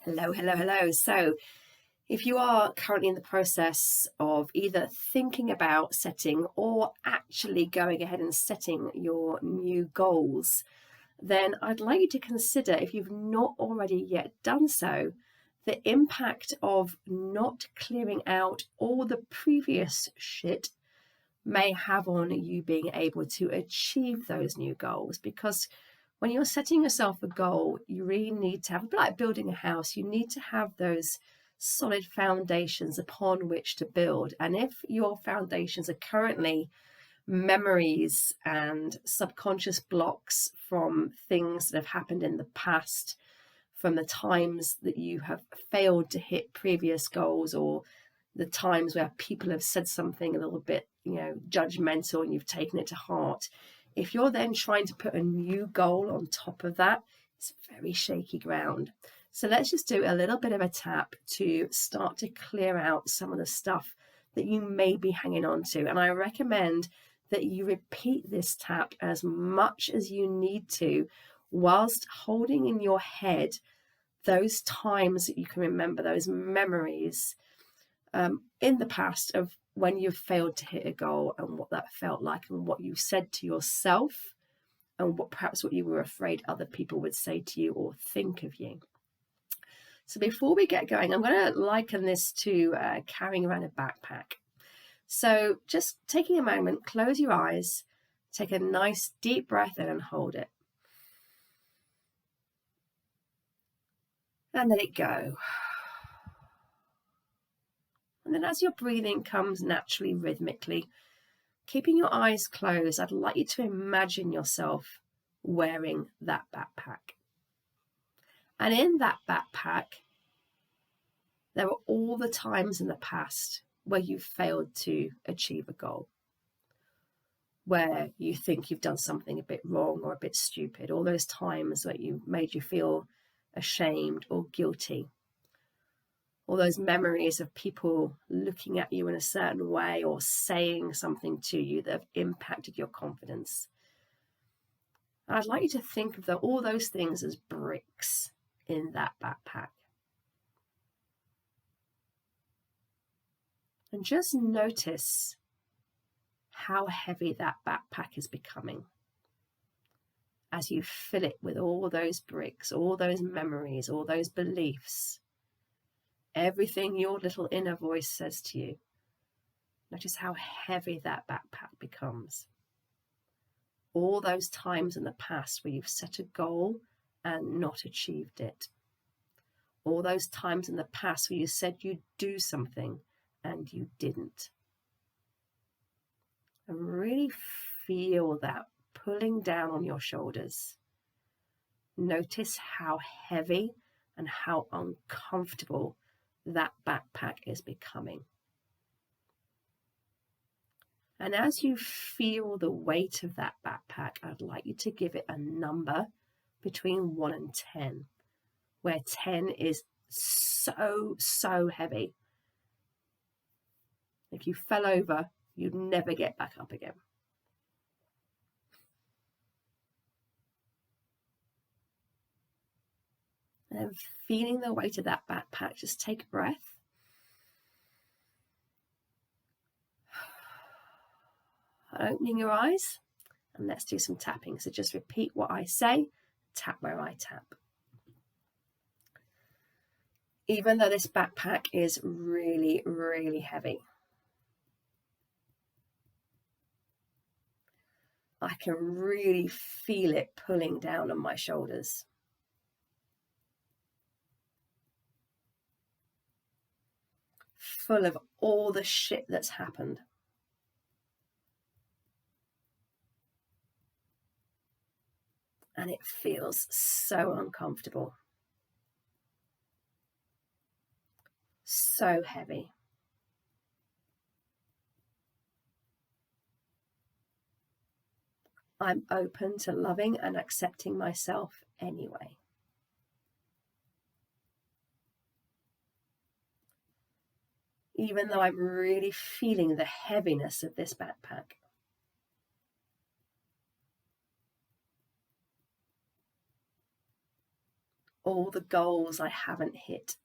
Hello, hello, hello. So, if you are currently in the process of either thinking about setting or actually going ahead and setting your new goals, then I'd like you to consider, if you've not already yet done so, the impact of not clearing out all the previous shit may have on you being able to achieve those new goals. Because when you're setting yourself a goal, you really need to have, like building a house, you need to have those solid foundations upon which to build. And if your foundations are currently memories and subconscious blocks from things that have happened in the past, from the times that you have failed to hit previous goals, or the times where people have said something a little bit, judgmental, and you've taken it to heart. If you're then trying to put a new goal on top of that, it's very shaky ground. So let's just do a little bit of a tap to start to clear out some of the stuff that you may be hanging on to. And I recommend that you repeat this tap as much as you need to, whilst holding in your head those times that you can remember, those memories in the past of when you've failed to hit a goal, and what that felt like, and what you said to yourself, and perhaps what you were afraid other people would say to you or think of you. So before we get going, I'm going to liken this to carrying around a backpack. So just taking a moment, close your eyes, take a nice deep breath in and hold it. And let it go. And then as your breathing comes naturally, rhythmically, keeping your eyes closed, I'd like you to imagine yourself wearing that backpack. And in that backpack, there are all the times in the past where you've failed to achieve a goal, where you think you've done something a bit wrong or a bit stupid, all those times that made you feel ashamed or guilty. All those memories of people looking at you in a certain way or saying something to you that have impacted your confidence. And I'd like you to think of all those things as bricks in that backpack. And just notice how heavy that backpack is becoming as you fill it with all those bricks, all those memories, all those beliefs. Everything your little inner voice says to you. Notice how heavy that backpack becomes. All those times in the past where you've set a goal and not achieved it. All those times in the past where you said you'd do something and you didn't. And really feel that pulling down on your shoulders. Notice how heavy and how uncomfortable that backpack is becoming. And as you feel the weight of that backpack, I'd like you to give it a number between 1 and 10, where 10 is so heavy. If you fell over, you'd never get back up again. And feeling the weight of that backpack, just take a breath. Opening your eyes, and let's do some tapping. So just repeat what I say, tap where I tap. Even though this backpack is really, really heavy, I can really feel it pulling down on my shoulders. Full of all the shit that's happened. And it feels so uncomfortable. So heavy. I'm open to loving and accepting myself anyway. Even though I'm really feeling the heaviness of this backpack. all the goals I haven't hit,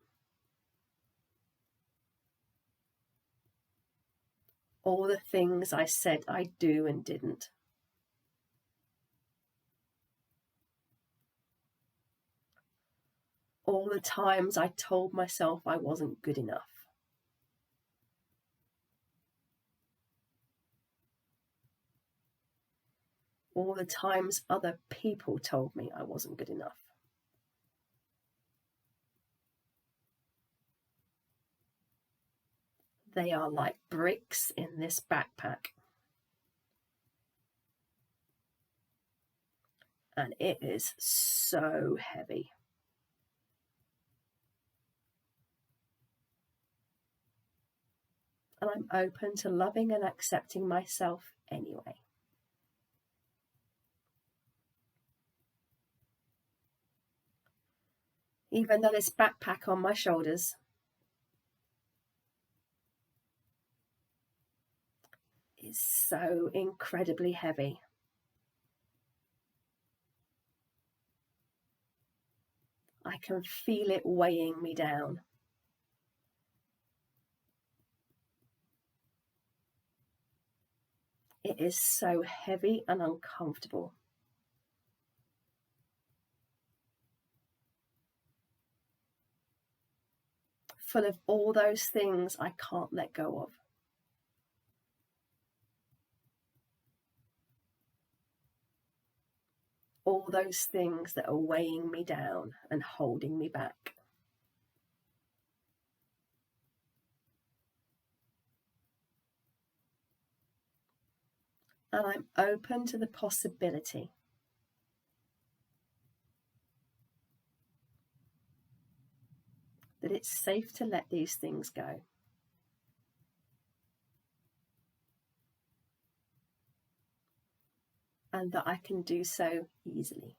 all the things I said I'd do and didn't, all the times I told myself I wasn't good enough, all the times other people told me I wasn't good enough. They are like bricks in this backpack. And it is so heavy. And I'm open to loving and accepting myself anyway. Even though this backpack on my shoulders is so incredibly heavy, I can feel it weighing me down. It is so heavy and uncomfortable. Full of all those things I can't let go of. All those things that are weighing me down and holding me back. And I'm open to the possibility that it's safe to let these things go. And that I can do so easily.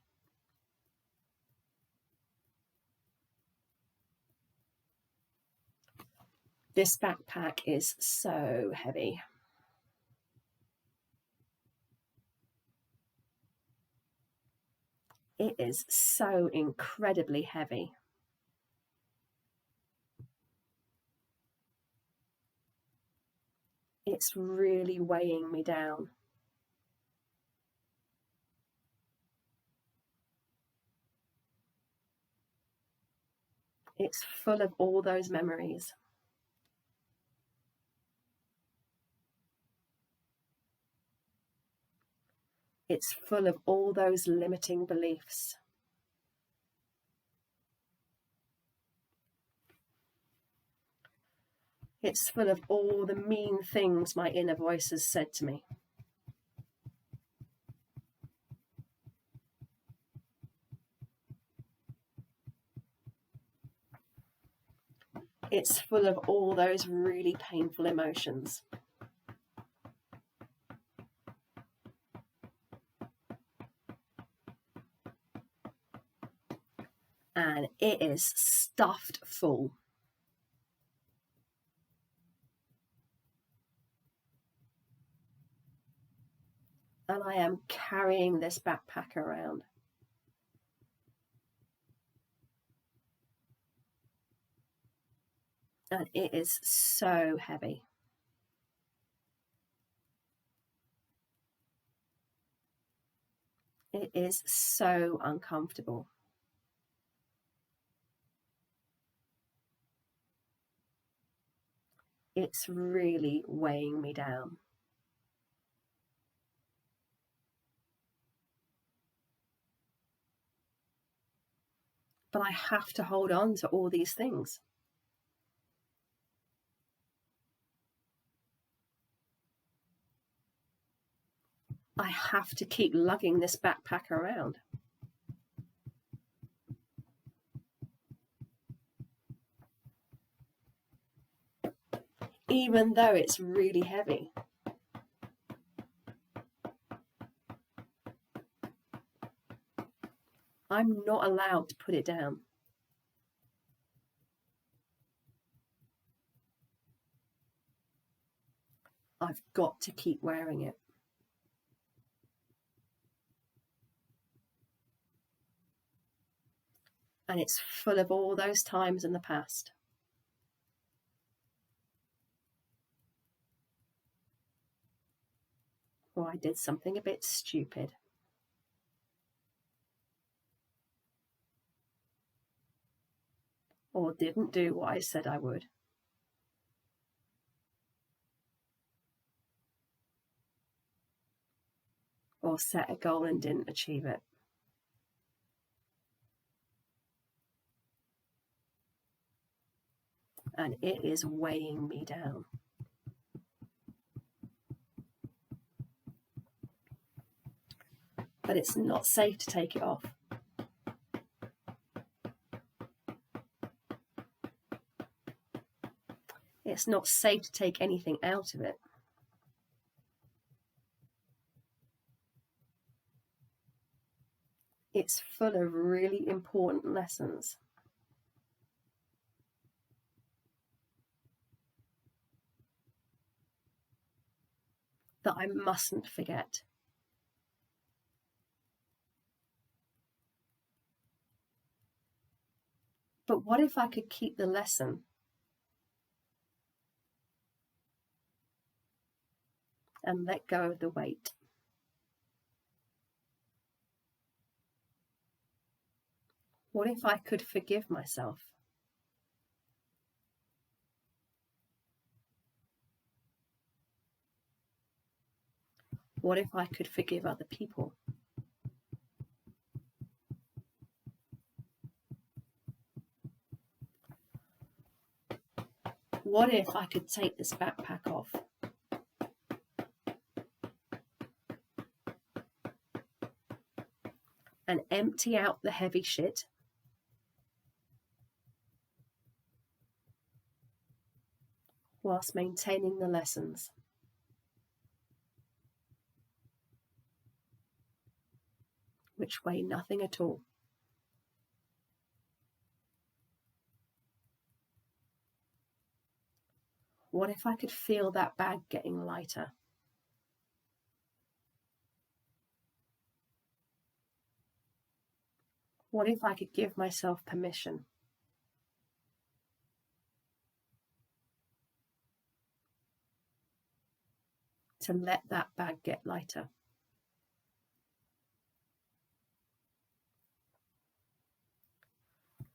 This backpack is so heavy. It is so incredibly heavy. It's really weighing me down. It's full of all those memories. It's full of all those limiting beliefs. It's full of all the mean things my inner voice has said to me. It's full of all those really painful emotions. And it is stuffed full. And I am carrying this backpack around. And it is so heavy. It is so uncomfortable. It's really weighing me down. But I have to hold on to all these things. I have to keep lugging this backpack around. Even though it's really heavy. I'm not allowed to put it down. I've got to keep wearing it. And it's full of all those times in the past. Or I did something a bit stupid. Or didn't do what I said I would. Or set a goal and didn't achieve it. And it is weighing me down. But it's not safe to take it off. It's not safe to take anything out of it. It's full of really important lessons. That I mustn't forget. But what if I could keep the lesson and let go of the weight? What if I could forgive myself? What if I could forgive other people? What if I could take this backpack off? And empty out the heavy shit? Whilst maintaining the lessons? Which weigh nothing at all. What if I could feel that bag getting lighter? What if I could give myself permission to let that bag get lighter?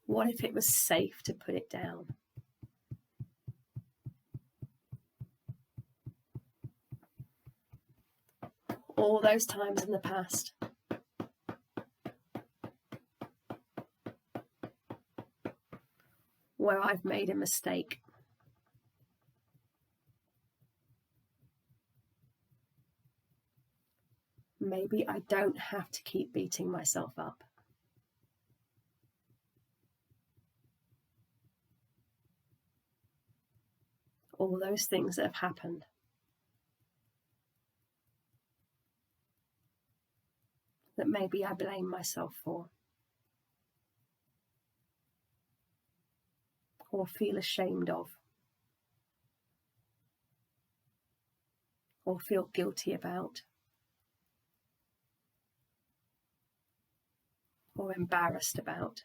What if it was safe to put it down? All those times in the past. Where I've made a mistake. Maybe I don't have to keep beating myself up. All those things that have happened. That maybe I blame myself for. Or feel ashamed of. Or feel guilty about. Or embarrassed about.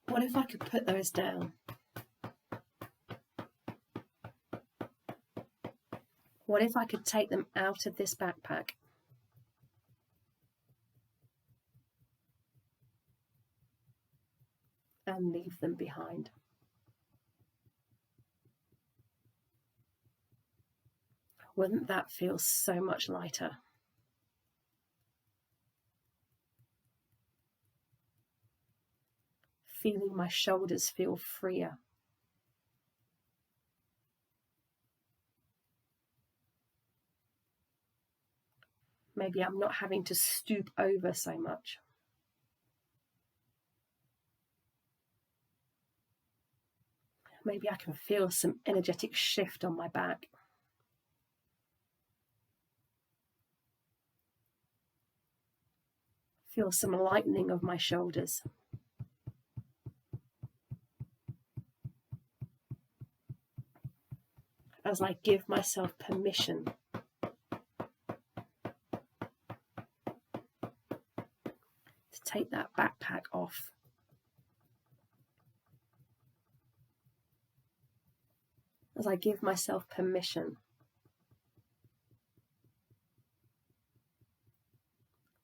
What if I could put those down? What if I could take them out of this backpack? And leave them behind? Wouldn't that feel so much lighter? Feeling my shoulders feel freer. Maybe I'm not having to stoop over so much. Maybe I can feel some energetic shift on my back. Feel some lightening of my shoulders. As I give myself permission to take that backpack off. As I give myself permission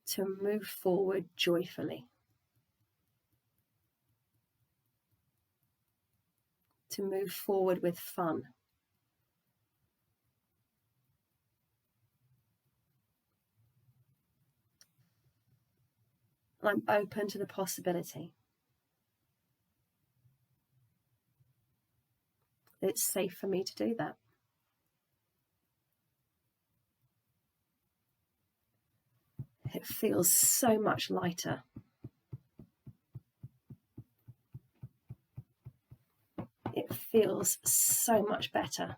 to move forward joyfully, to move forward with fun. I'm open to the possibility that it's safe for me to do that. It feels so much lighter. It feels so much better.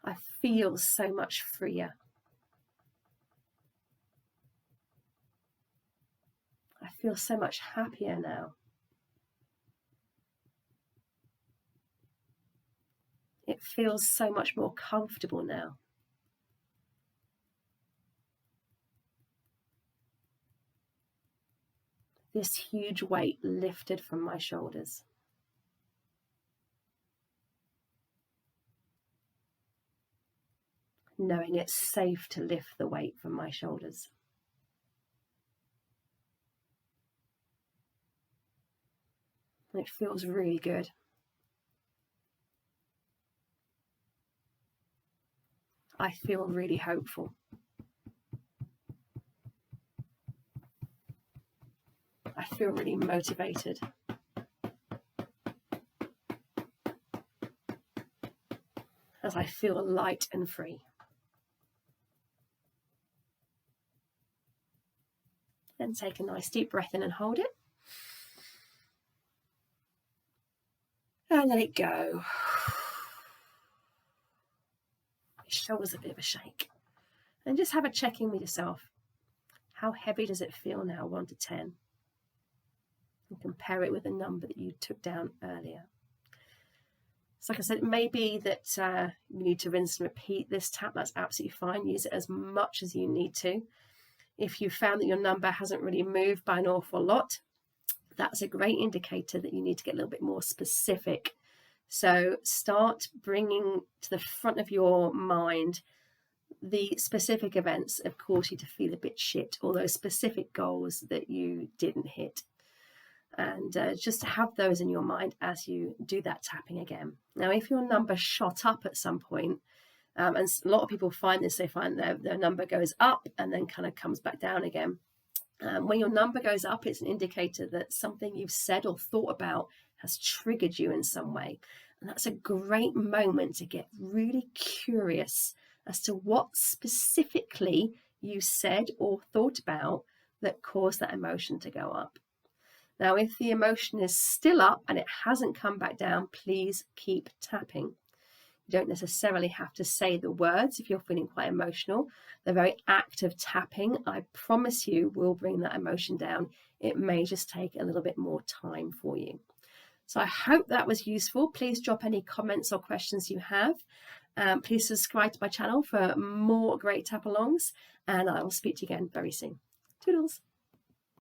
I feel so much freer. I feel so much happier now. It feels so much more comfortable now. This huge weight lifted from my shoulders. Knowing it's safe to lift the weight from my shoulders. It feels really good. I feel really hopeful. I feel really motivated. As I feel light and free. Then take a nice deep breath in and hold it. And let it go. Your shoulders a bit of a shake. And just have a check-in with yourself. How heavy does it feel now, 1 to 10? And compare it with the number that you took down earlier. So like I said, it may be that you need to rinse and repeat this tap. That's absolutely fine. Use it as much as you need to. If you found that your number hasn't really moved by an awful lot, that's a great indicator that you need to get a little bit more specific. So start bringing to the front of your mind the specific events that have caused you to feel a bit shit, or those specific goals that you didn't hit. And just to have those in your mind as you do that tapping again. Now, if your number shot up at some point, and a lot of people find this, they find their number goes up and then kind of comes back down again. When your number goes up, it's an indicator that something you've said or thought about has triggered you in some way. And that's a great moment to get really curious as to what specifically you said or thought about that caused that emotion to go up. Now, if the emotion is still up and it hasn't come back down, please keep tapping. You don't necessarily have to say the words if you're feeling quite emotional. The very act of tapping, I promise you, will bring that emotion down. It may just take a little bit more time for you. So I hope that was useful. Please drop any comments or questions you have. Please subscribe to my channel for more great tap-alongs, and I will speak to you again very soon. Toodles.